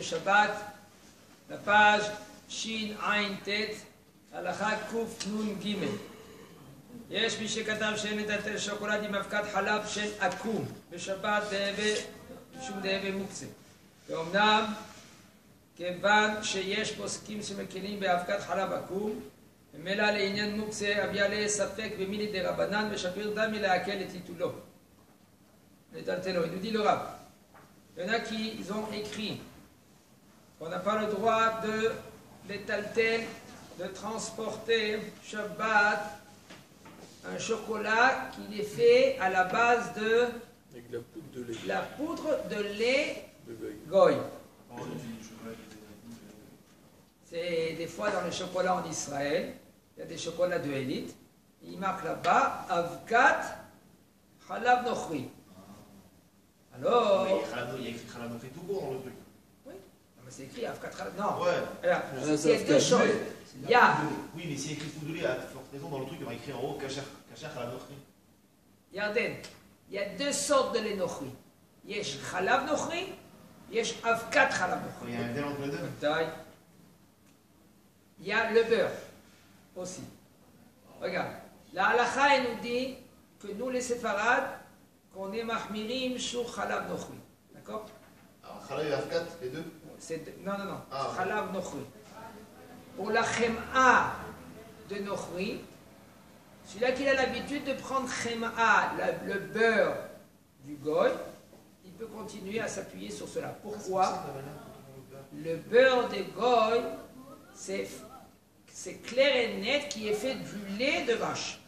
Shabbat, la page Shin Ain Tet, Halakha Kuf Nun Gimel. יש מי שכתב שאין לטלטל שוקולד עם אבקת חלב של עקום בשבת משום דהווה מוקצה. ואומנם כיוון שיש פוסקים שמקלים באבקת חלב עקום, ממילא לעניין מוקצה אביה לה ספק במילי דרבנן ושפיר דמי להקל לטיטולו. לטלטלו. Il nous dit le rab. Il y en a qui ont écrit qu'on n'a pas le droit de l'étaltel, de transporter Shabbat un chocolat qui est fait à la base de avec la poudre de lait. La poudre de lait De goy. C'est des fois dans les chocolats en Israël, il y a des chocolats de élite. Il marque là-bas Avkat Halav Nochri. Alors. Il y a écrit Halav Nochri tout court dans le truc. Oui, mais c'est écrit Avkat Halav. Non. Ouais. Alors, il y a deux choses. Il y a. Oui, mais s'il y a écrit poudre de lait, à forte raison, dans le truc, il y aura écrit en haut Kacher Halav Nochri. Yarden, il y a deux sortes de lait Nochri. Yesh Halav Nochri, Yesh Avkat Halav Nochri. Il y a un mélange entre les deux. Taille. Il y a le beurre aussi. Regarde, la halakha elle nous dit que nous les séfarades, qu'on est mahmirim sur Halav Nochri. D'accord? Alors, Halav et Avkat, les deux? Non, non, non. Ah, Halav Nochri. Pour la chem'a de Nochri, celui-là qui a l'habitude de prendre chem'a, le beurre du goy, il peut continuer à s'appuyer sur cela. Pourquoi? Le beurre des goy, c'est clair et net qui est fait du lait de vache.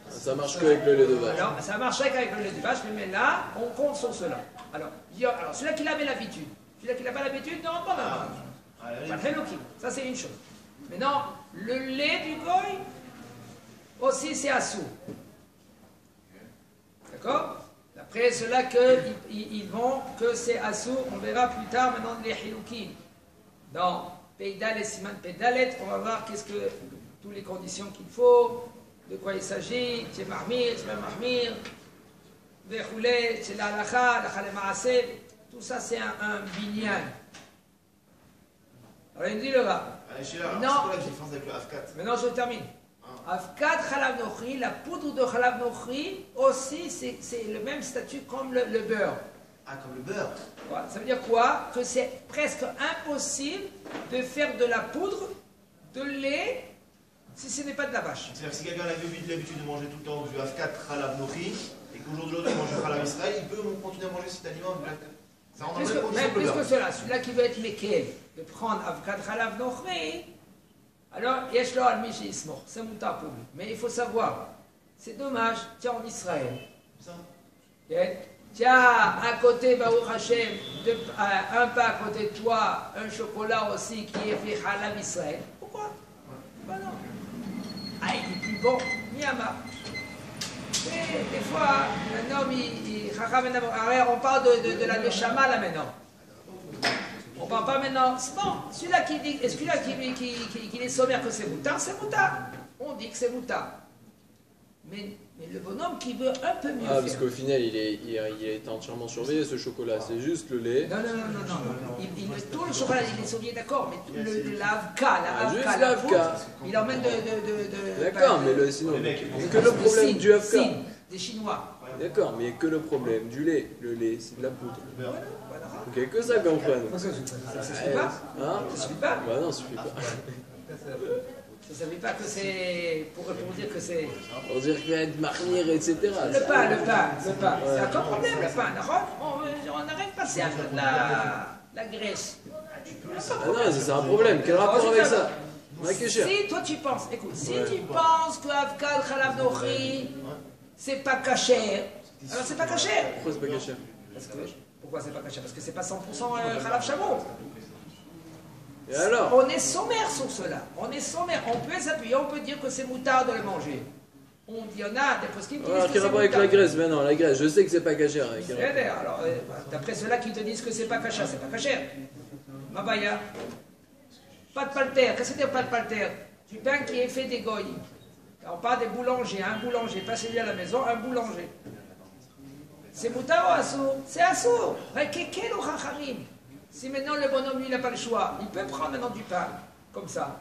Ça marche qu'avec le lait de vache. Alors, ça marcherait qu'avec le lait de vache, mais là, on compte sur cela. Alors celui-là qui avait l'habitude, celui-là qui n'a pas l'habitude, non, pas mal. Pas très loquille. Ça, c'est une chose. Maintenant, le lait du goy, aussi, c'est assou. D'accord? D'après cela qu'ils vont, que c'est assou, on verra plus tard maintenant les hiloukim. Dans Peidal et Siman Peidalet, on va voir qu'est-ce que toutes les conditions qu'il faut, de quoi il s'agit, c'est mahmir, c'est même mahmir, vechoulé, c'est la halakha, la halemaase, tout ça c'est un binyan. Alors il nous dit le rab. Non. C'est quoi la différence avec le Avkat? Maintenant je termine. Avkat Halav Nochri, la poudre de Halav Nochri aussi c'est le même statut comme le beurre. Ah, comme le beurre. Voilà. Ça veut dire quoi? Que c'est presque impossible de faire de la poudre de lait si ce n'est pas de la vache. C'est-à-dire que si quelqu'un avait l'habitude de manger tout le temps du Avkat Halav Nochri et qu'au jour de l'autre il mange du Halav Israël, il peut continuer à manger cet aliment du Avkat. Ça rend Même plus que cela, celui-là qui veut être Mekel, de prendre Avkat Halav Nochri, alors Yeshlo al Mishi Ismor, c'est mouta pour lui. Mais il faut savoir, c'est dommage, tiens en Israël. Ça. Tiens, à côté, Baruch Hashem, un pas à côté de toi, un chocolat aussi qui est fait Halav Israël. Pourquoi? Ben non. Ah, il est plus bon, Miyama. Des fois, un homme, on parle de la Neshama là maintenant. On ne parle pas maintenant. Bon, celui-là qui dit, celui-là qui est sommaire que c'est moutard, c'est moutard. On dit que c'est moutard. Mais le bonhomme qui veut un peu mieux faire. Parce qu'au final, il est entièrement surveillé ce chocolat, c'est juste le lait. Non. Tout le chocolat, il est surveillé, d'accord, mais l'avka, Juste l'avka. Il emmène de. D'accord, mais sinon, que le problème du avka. Des Chinois. D'accord, mais que le problème du lait. Le lait, c'est de la poudre. Voilà. Ok, que ça comprenne. Ça suffit pas? Hein? Ça suffit pas? Bah non, ça suffit pas. Ça ne savait pas que c'est. Pour dire que c'est. On dirait qu'il va être marmire, etc. Le pain. C'est un problème, le pain. On arrive à passer un peu de la graisse. Ah non, c'est un problème. Quel rapport avec ça? Si toi tu penses, écoute, si tu penses que Avkat Halav Nochri, c'est pas cachère, alors c'est pas cachère. Pourquoi c'est pas cachère? Pourquoi c'est pas cachère? Parce que c'est pas 100% Halav Shamour. Et alors? On est sommaire sur cela. On est sommaire. On peut s'appuyer, on peut dire que c'est moutard de le manger. Il y en a des poskim qui disent que c'est quel rapport avec la graisse? Ben non, la graisse, je sais que c'est pas cachère. Alors, d'après ceux-là qui te disent que c'est pas cachère, c'est pas cachère. Mabaya. Pas de palter. Qu'est-ce que c'est pas de palter? Du pain qui est fait des goyes. On parle des boulangers. Un boulanger, pas celui à la maison, un boulanger. C'est moutard ou assour? C'est assour. Quel ou chachamim? Si maintenant le bonhomme, lui, il n'a pas le choix, il peut prendre maintenant du pain, comme ça.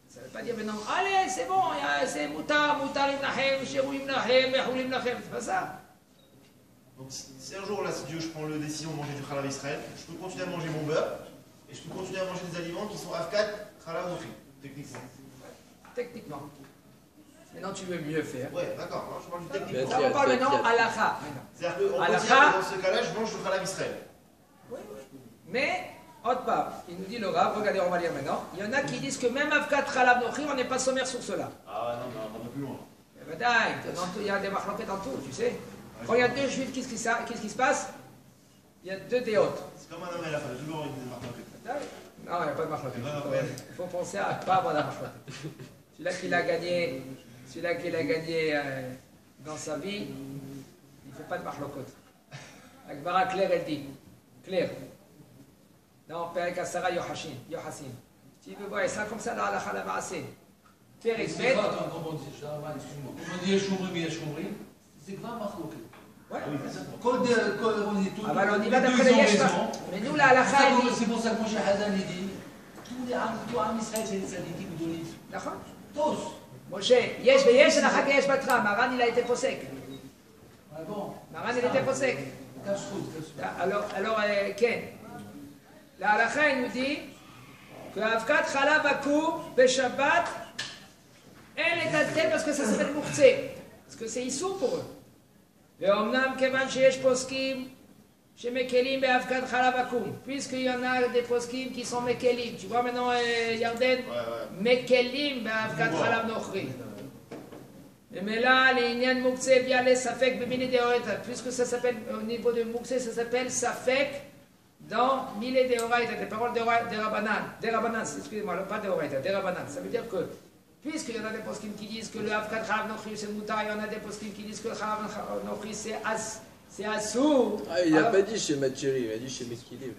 Ça ne veut pas dire maintenant, allez, c'est bon, c'est moutar imnahem, shirou imnahem, mehoul imnahem, c'est pas ça. Donc si un jour, là, si Dieu, je prends la décision de manger du Chalav Israël, je peux continuer à manger mon beurre, et je peux continuer à manger des aliments qui sont Afkat, Chalav Nochi, techniquement. Techniquement. Maintenant, tu veux mieux faire. Ouais, d'accord, hein, je parle du techniquement. On parle maintenant halakha. C'est-à-dire qu'on peut dire Halakha. que dans ce cas-là, je mange du Chalav Israël. Oui, oui. Mais, autre part, il nous dit le Rav, regardez, on va lire maintenant. Il y en a qui disent que même Avkat Chalav Nochi, on n'est pas sommaire sur cela. Ah non, mais on va plus loin. Eh ben, il y a des marloquettes en tout, tu sais. Quand il y a deux juifs, qu'est-ce qui se passe? Il y a deux déotes. C'est comme un homme et la femme, toujours une marque. Non, il n'y a pas de marloquette. Il faut penser à ne pas avoir la marloquette. Celui-là qu'il a gagné dans sa vie, il ne fait pas de marloquette. La Gemara Claire, elle dit, Claire, dans Perek Asara Yohassin, tu veux voir ça comme ça dans la Halakha Maaseh. Perek Bet. Comment on dit ça? Excuse-moi. On dit Yeshomrim, c'est pas marloquette. Ouais. On dit tout. Ah bah on y va d'après les Yeshma. Mais nous, la halakha, elle dit. C'est pour ça que Moshe Hazan il dit tous les Am Israël, c'est des tzadikim gdolim. D'accord. Tous. Moshe, Yesh veyesh, halakha que Yesh batra. Maran, il a été posek. Ah bon. Maran, il était posek. Kashrut. Alors, Ken. La halakha, elle nous dit que Avkat Chalav Akoum, Beshabbat, elle est atteinte parce que ça s'appelle Moukhtse. Parce que c'est Issou pour eux. ואומנם כיוון שיש פוסקים שמקלים באבקת חלב עקום, puisqu'il y en a des poskim qui sont מקלים, tu vois maintenant ירדן, מקלים באבקת חלב נוכרי. ומילא לעניין מוקצה ויעלה ספק במיני דאורייתא, puisque ça s'appelle au niveau de מוקצה, ça s'appelle ספק dans מיני דאורייתא, des paroles de Rabbanan, excusez-moi, pas dאורייתא, de Rabbanan, ça veut dire que puisqu'il y en a des poskim qui disent que le Avkat Chalav Nochi c'est Moutar, il y en a des poskim qui disent que le Chalav Nochi c'est Assour. Ah, il n'a pas dit chez Mathieri, il a dit chez Mekilim.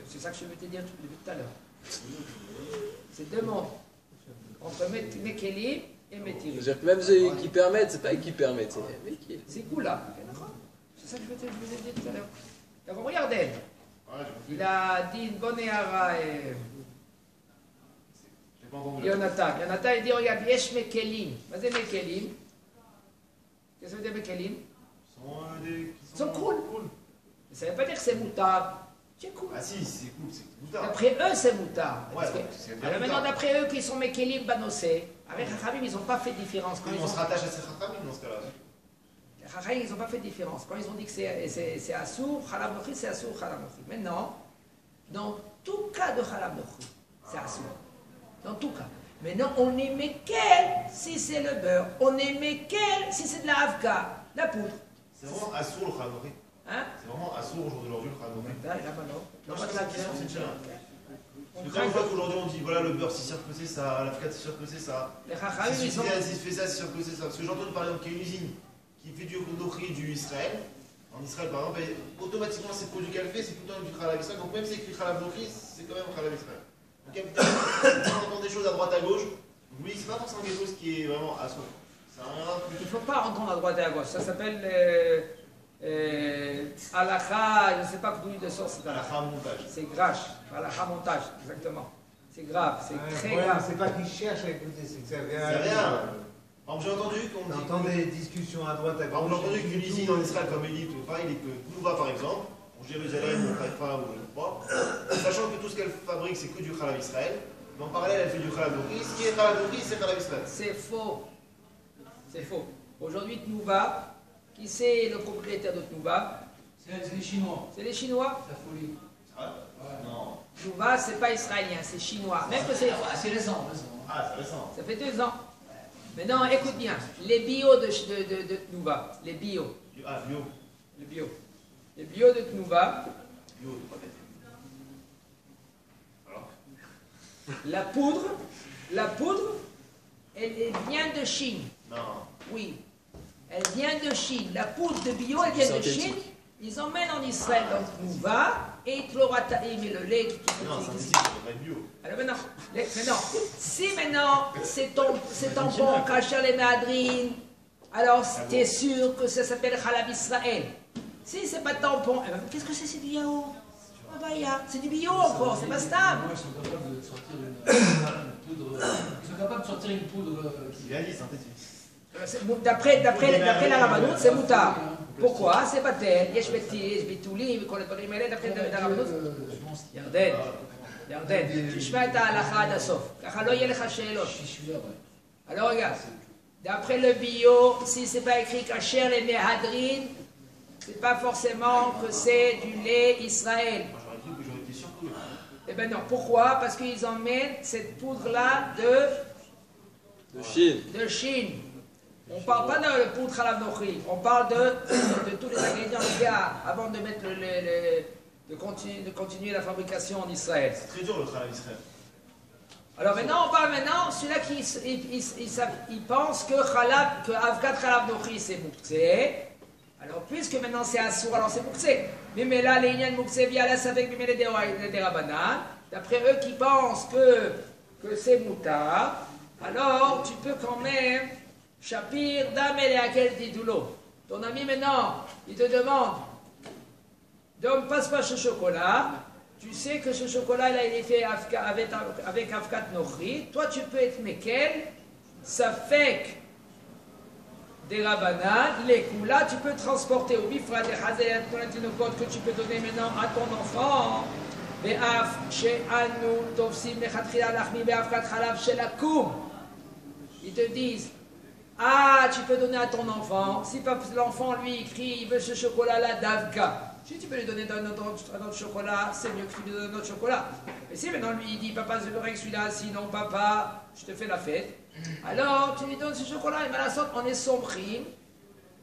C'est ça que je veux te dire depuis tout à l'heure. C'est deux mondes. Entre Mekelim et Metiri. C'est-à-dire que même ceux qui permettent, c'est pas eux qui permettent, c'est Mekilim. C'est cool là. C'est ça que je vous ai dit tout à l'heure. Donc regardez. Il a dit une bonne éhara et. Yonatan, il dit, regarde, Yesh Mekelim. Vas-y, Mekelim. Qu'est-ce que ça veut dire Mekelim? Ils sont cool. Mais ça ne veut pas dire que c'est moutard. C'est cool. Ah si, c'est cool, c'est moutard. D'après eux, c'est moutard. Ouais, alors maintenant, d'après eux qui sont Mekelim Banossé, avec Chachamim, ils n'ont pas fait de différence. Quand on se rattache à ces Chachamim dans ce cas-là. Chachamim, ils n'ont pas fait de différence. Quand ils ont dit que c'est Assour, Chalav Nochi, c'est Assour, Chalav Nochi. Maintenant, dans tout cas de Chalav Nochi, c'est Assour. Dans tout cas. Maintenant, on émet quel si c'est le beurre. On émet quel si c'est de la avka, la poudre. C'est vraiment assour le Chalav Nochi. Hein? C'est vraiment assour aujourd'hui le Chalav Nochi. Là, là-bas, non. Non, c'est la question, c'est déjà. Parce que quand on voit qu'aujourd'hui on dit voilà le beurre c'est sûr que c'est ça, l'avka c'est sûr que c'est ça. Les Chachamim, Si ils sont. tu fais ça, c'est sûr que c'est ça. Parce que j'entends par exemple qu'il y a une usine qui fait du Nochi du Israël. En Israël par exemple, et automatiquement ces produits qu'elle fait, c'est tout le temps du Chalav Israël. Donc même si c'est écrit Chalav Nochi, c'est quand même Chalav Israël. Donc on entend des choses à droite à gauche. Oui, c'est pas forcément quelque chose qui est vraiment à soi. Il ne faut pas entendre à droite et à gauche. Ça s'appelle halakha, je ne sais pas d'où il sort cette halakha. Halakha montage. C'est grave. Halakha montage, exactement. C'est grave, c'est très Ouais, grave. c'est pas qu'ils cherchent à écouter, c'est que ça vient. C'est rien. Par exemple, j'ai entendu qu'on dit. J'entends des discussions à droite à Par gauche. exemple, j'ai entendu qu'une usine en Israël, comme il dit, pareil, il est que Touba par exemple, en Jérusalem, ou Haïfa, ou je ne sais pas, sachant que tout ce qu'elle fabrique, c'est que du Chalav Israël. Mais en parallèle, elle fait du Chalav Nochi. Ce qui est Chalav Nochi, c'est Chalav Israël. C'est faux. C'est faux. Aujourd'hui, Tnouva, qui c'est le propriétaire de Tnouva? C'est les Chinois. C'est les Chinois. C'est la folie. Ah, non. Tnouva, c'est pas israélien, c'est chinois. Même que c'est. C'est récent. Ah, c'est récent. Ça fait 2 ans. Maintenant, écoute bien. Les bio de Tnouva. Les bio. Ah, bio. Les bio. Les bio de Tnouva. Bio. La poudre, elle vient de Chine. Non. Oui. Elle vient de Chine. La poudre de bio, elle vient de Chine. Ils emmènent en Israël dans Tnouva et il met le lait qui Non, ça ne pas être bio. Alors maintenant, si maintenant c'est ton bon kasher les madrines, alors tu es sûr que ça s'appelle Chalav Israël. Si c'est pas tampon, eh ben, qu'est-ce que c'est du yaourt? Ah bah, c'est du bio encore, c'est pas stable. Ils sont capables de sortir une poudre. Ils sont capables de sortir une poudre qui réalise synthétique. D'après la Rabanout, c'est moutard. Pourquoi? C'est pas tel. Yesh betis, bitoulim, כל הדברים האלה, d'après la Rabanout. ירדן, תשמע את ההלכה עד הסוף. ככה לא יהיה לך שאלות. Alors regarde, d'après le bio, si c'est pas écrit kasher les méhadrin, c'est pas forcément que c'est du lait Israël. Moi j'aurais été surpris. Eh ben non, pourquoi? Parce qu'ils emmènent cette poudre-là De Chine. de Chine. On ne parle pas de poudre Chalav Nochri, on parle de tous les ingrédients qu'il y a avant de mettre de continuer la fabrication en Israël. C'est très dur le travail Israël. Alors maintenant, on parle celui-là qui il pense que Avkat Chalav Nochri c'est Mouktsé. Alors puisque maintenant c'est Assour, alors c'est Mouktsé. Mais là, les Inyan Mouktsé via la Savek Bimele des Rabanan, d'après eux qui pensent que c'est Moutar, alors tu peux quand même Shapir Damel et Akel Didoulo. Ton ami maintenant, il te demande, donc passe pas ce chocolat. Tu sais que ce chocolat là, il est fait avec Avkat Nochri. Toi, tu peux être Mekel, ça fait des Rabanan, les coups là, tu peux transporter au bifra des Hazel que tu peux donner maintenant à ton enfant. Be'af she'anu tovsim lechatchila lachmi be'avkat chalav shelakum. Ils te disent, ah, tu peux donner à ton enfant. Si l'enfant lui crie, il veut ce chocolat-là d'Avka. Si tu peux lui donner un autre chocolat, c'est mieux que tu lui donnes un autre chocolat. Mais si maintenant lui il dit, papa, je voudrais que celui-là, sinon papa, je te fais la fête. Alors tu lui donnes ce chocolat, et mal à sorte, on est sombrim,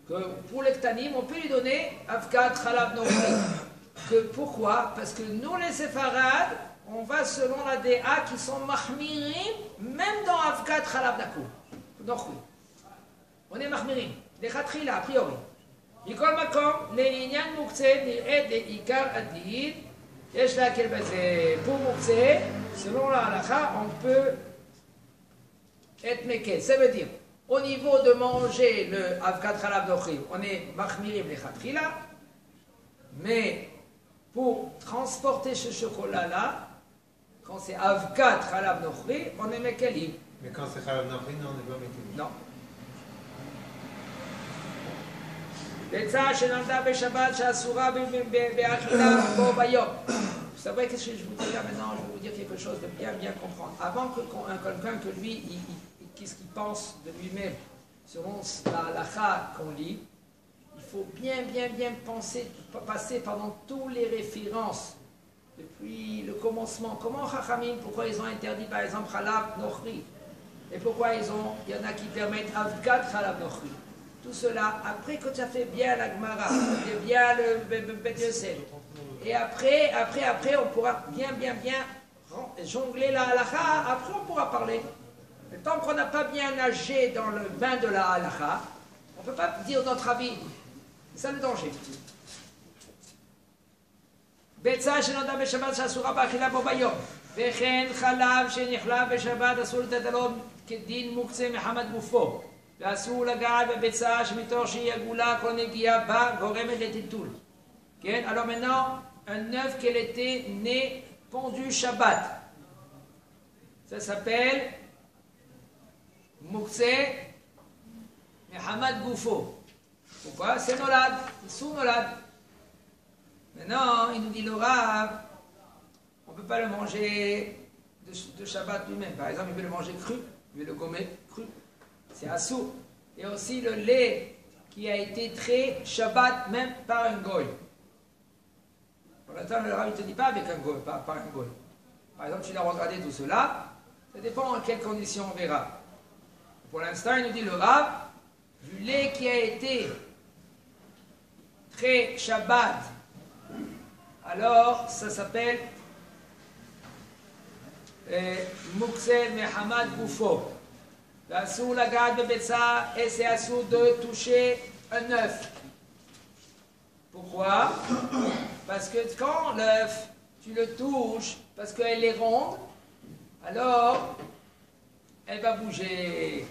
que pour les Ktanim, on peut lui donner Avkat Chalav Nochri. Pourquoi? Parce que nous les séfarades, on va selon la DA qui sont mahmirim, même dans Avkat Chalav Nochri. On est mahmirim, les khatrila a priori. מכל מקום, לעניין מוקצה נראה לעיקר הדין, יש להקל בזה. pour מוקצה, selon la halakha, on peut être mekel. Ça veut dire, au niveau de manger le avkat chalav nochri, on est machmirim lechatchila, mais pour transporter ce chocolat-là, quand c'est avkat chalav nochri, on est mekelim. Mais quand c'est Chalav Nochri, non, on n'est pas météo. Non. ביצה שנולדה בשבת שאסורה באכילה בו ביום. Vous savez qu'est-ce que je vous dis là maintenant? Je vais vous dire quelque chose de bien comprendre. Avant que quelqu'un que lui, qu'est-ce qu'il pense de lui-même, selon la halakha qu'on lit, il faut bien passer pendant toutes les références, depuis le commencement. Comment Chachamim, pourquoi ils ont interdit par exemple Chalav Nochri? Et pourquoi il y en a qui permettent Avkat Chalav Nochri? Tout cela, après que tu as fait bien la Gemara, bien le Bet Yosef, et après, on pourra bien jongler la halakha, après on pourra parler. Mais tant qu'on n'a pas bien nagé dans le bain de la halakha, on ne peut pas dire notre avis. C'est ça le danger. ביצה שנולדה בשבת שאסורה באכילה בו ביום, וכן חלב שנחלב בשבת אסור לתת לו כדין מוקצה מחמת גופו. ואסור לגעת בביצה שמתוך שהיא עגולה כל נגיעה בה גורמת לטלטול. כן? Alors maintenant, un œuf qu'elle était né pendu Shabbat. Ça s'appelle Moukse Mehamad Goufo. Pourquoi? C'est Nolad, sous-Nolad. Maintenant, il nous dit le Rav, on ne peut pas le manger de Shabbat lui-même. Par exemple, il veut le manger cru, il veut le gommer cru. C'est assou. Et aussi le lait qui a été trait Shabbat même par un goy. Pour l'instant, le Rav ne te dit pas avec un goy, par un goy. Par exemple, tu l'as regardé tout cela, ça dépend en quelles conditions on verra. Pour l'instant, il nous dit le Rav, du lait qui a été trait Shabbat, alors ça s'appelle Moukse Mehamad Goufo. L'assou la garde de Betsa et c'est assou de toucher un œuf. Pourquoi? Parce que quand l'œuf, tu le touches, parce qu'elle est ronde, alors elle va bouger.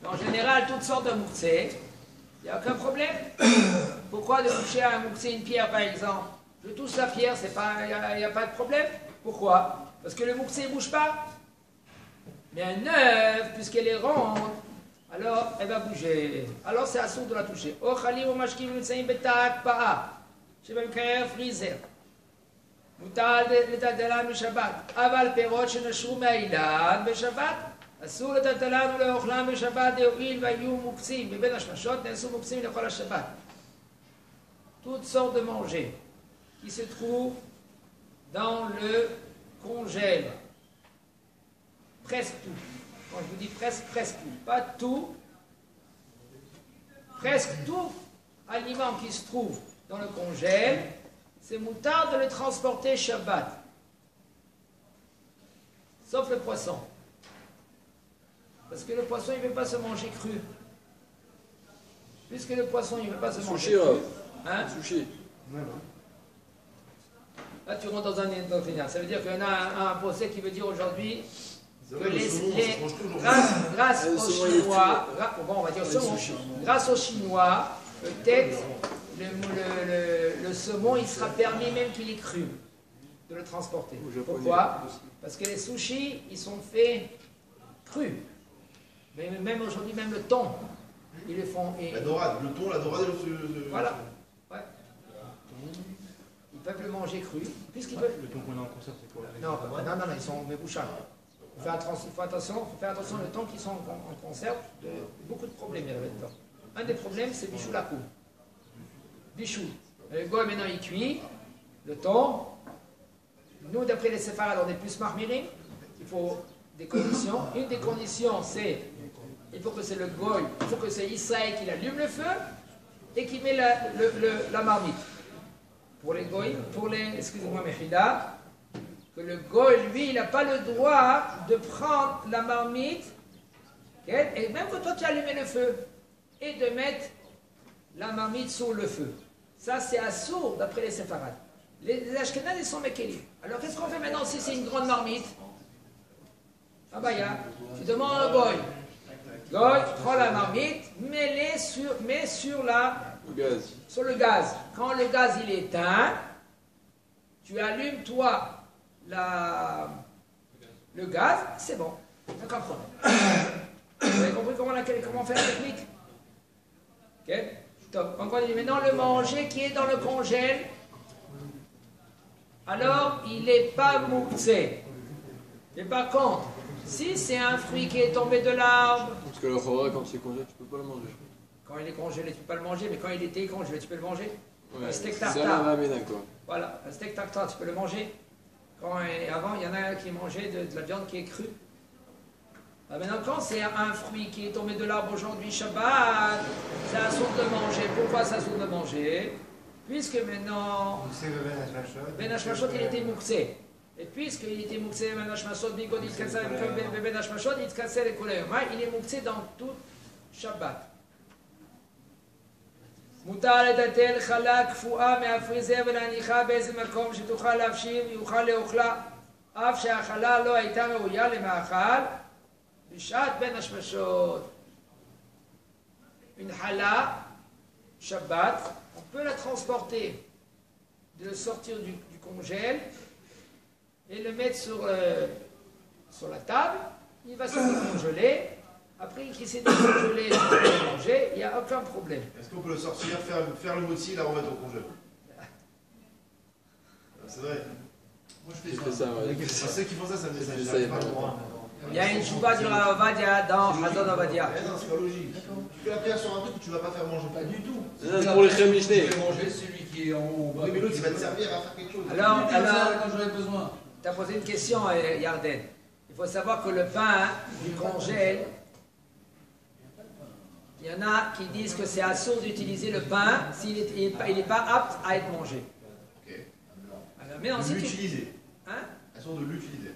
En général, toutes sortes de mouksé, Il n'y a aucun problème. Pourquoi de toucher à un mouktsé une pierre, par exemple? Je touche la pierre, il n'y a pas de problème. Pourquoi? Parce que le mouktsé ne bouge pas. Mais un œuf, puisqu'elle est ronde, alors elle va bouger. Alors c'est assourd de la toucher. Ochalim ou mashkim nitzaim betak pa'a. שבמקרר פריזר. מותר לטלטלן בשבת, אבל פירות שנשרו מהאילן בשבת, אסור לטלטלן ולאוכלם בשבת, להואיל והיו מוקצים. מבין השמשות נעשו מוקצים לכל השבת. Toutes sortes de manger qui se trouvent dans le congèle. Presque tout. Quand je vous dis presque, presque tout. Pas tout. Presque tout aliment qui se trouve dans le congèle, c'est moutard de le transporter Shabbat. Sauf le poisson. Parce que le poisson, il ne veut pas se manger cru. Puisque le poisson, il ne veut pas se manger cru. Hein? Sushi. Là, tu rentres dans un doctrinaire. Ça veut dire qu'il y en a un procès qui veut dire aujourd'hui que grâce aux Chinois, bon, on va dire saumon, grâce aux Chinois, peut-être le saumon, il sera permis même qu'il est cru de le transporter. Pourquoi? Parce que les sushis, ils sont faits crus. Mais même aujourd'hui, même le thon, ils le font. La dorade, le thon, la dorade, voilà. Ouais. Ils peuvent le manger cru, puisqu'ils peuvent. Le thon qu'on a en conserve, c'est quoi? Non, ils sont mébouchables. Il faut faire attention, le thon qui sont en conserve, beaucoup de problèmes il y a là-dedans. Un des problèmes, c'est bichou la coupe. Bichou. Le goy maintenant il cuit, le thon. Nous, d'après les séfarades, on est plus marmirim. Il faut des conditions. Une des conditions, c'est il faut que c'est le goy, il faut que c'est Israël qui allume le feu et qui met la marmite. Pour les goy, excusez-moi, Mechida, que le goy, lui, il n'a pas le droit de prendre la marmite, et même que toi tu as allumé le feu, et de mettre la marmite sur le feu. Ça, c'est assourd d'après les séfarades. Les Ashkénazes, ils sont mékélim. Alors, qu'est-ce qu'on fait maintenant si c'est une grande marmite? Ah bah, tu demandes au goy. Goy, prends la marmite, mets sur le gaz. Quand le gaz, il est éteint, tu allumes, toi, le gaz, c'est bon. Aucun problème. Vous avez compris comment faire la technique? Ok? Top. Encore une fois, maintenant, le manger qui est dans le congèle, alors il n'est pas mouktsé. Mais par contre, si c'est un fruit qui est tombé de l'arbre. Parce que le chora, quand il est congelé, tu peux pas le manger. Quand il est congelé, tu peux pas le manger, mais quand il était congelé, tu peux le manger. Ouais, un steak c'est ça tartare. la ramena, quoi. Voilà, un steak tartare, tu peux le manger. Avant, il y en a qui mangeaient de la viande qui est crue. Ah, maintenant, quand c'est un fruit qui est tombé de l'arbre aujourd'hui, Shabbat, c'est un sourd de manger. Pourquoi c'est un sourd de manger? Puisque maintenant, Ben Hashmashot, il était mouksé. Et puisqu'il était mouksé, Ben Hashmashot, Bigod, il est mouksé dans tout Shabbat. מותר לטלטל חלה קפואה מהפריזר ולהניחה באיזה מקום שתוכל להבשיל ויוכל לאוכלה אף שהחלה לא הייתה ראויה למאכל בשעת בין השמשות. Une chala, Shabbat, on peut la transporter, de le sortir du congèle et le mettre sur la table, il va se décongeler. Après qu'il s'est décongelé et qu'il peut manger, il n'y a aucun problème. Est-ce qu'on peut le sortir, faire le moti et la remettre au congèle? C'est vrai. Moi je fais J'ai fait ça. ça, ouais. C'est ceux qui font ça, ça me J'ai fait déçoit. ça il y a pas longtemps. Il y a une chouba du Rav Ovadia dans Hazon Ovadia. Non, c'est pas logique. Tu fais la prière sur un truc que tu ne vas pas faire manger. Pas du tout. C'est pour les crèmes Mishneh. Je vais manger celui qui est en haut. Oui, mais l'autre, il va te servir à faire quelque chose. Alors, quand j'aurai besoin. tu as posé une question, Yarden. Il faut savoir que le pain du congèle, il y en a qui disent que c'est assourd d'utiliser le pain s'il n'est pas apte à être mangé. Ok. Alors, maintenant, De si tu... l'utiliser. Hein? Elles sont de l'utiliser.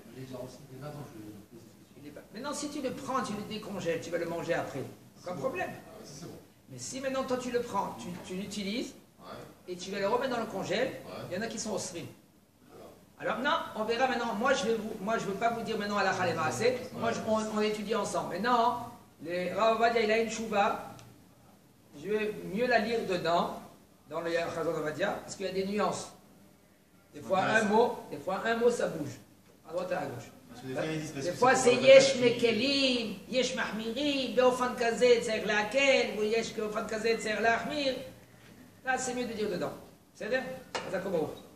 Maintenant, si tu le prends, tu le décongèles, tu vas le manger après. Aucun problème. Ah, ça, c'est bon. Mais si maintenant, toi, tu le prends, tu l'utilises, Ouais. et tu vas le remettre dans le congèle, il y en a qui sont au stream. Alors non, on verra maintenant. Moi, je veux pas vous dire maintenant à la Khalemaasé. Moi, on étudie ensemble. Mais non, les Rav Ovadia, il a une chouva. je vais mieux la lire dedans, dans le Chazon Ovadia, parce qu'il y a des nuances. Des fois, un mot, ça bouge, à droite et à gauche. Parce que des fois, ils disent parce des que fois, c'est c'est pour yesh la vache mekelim, yesh mahmirim, beofan kazé, tser lakel, ou yesh beofan kazé, tser lahmir. Là, c'est mieux de dire dedans. C'est-à-dire, ça commence.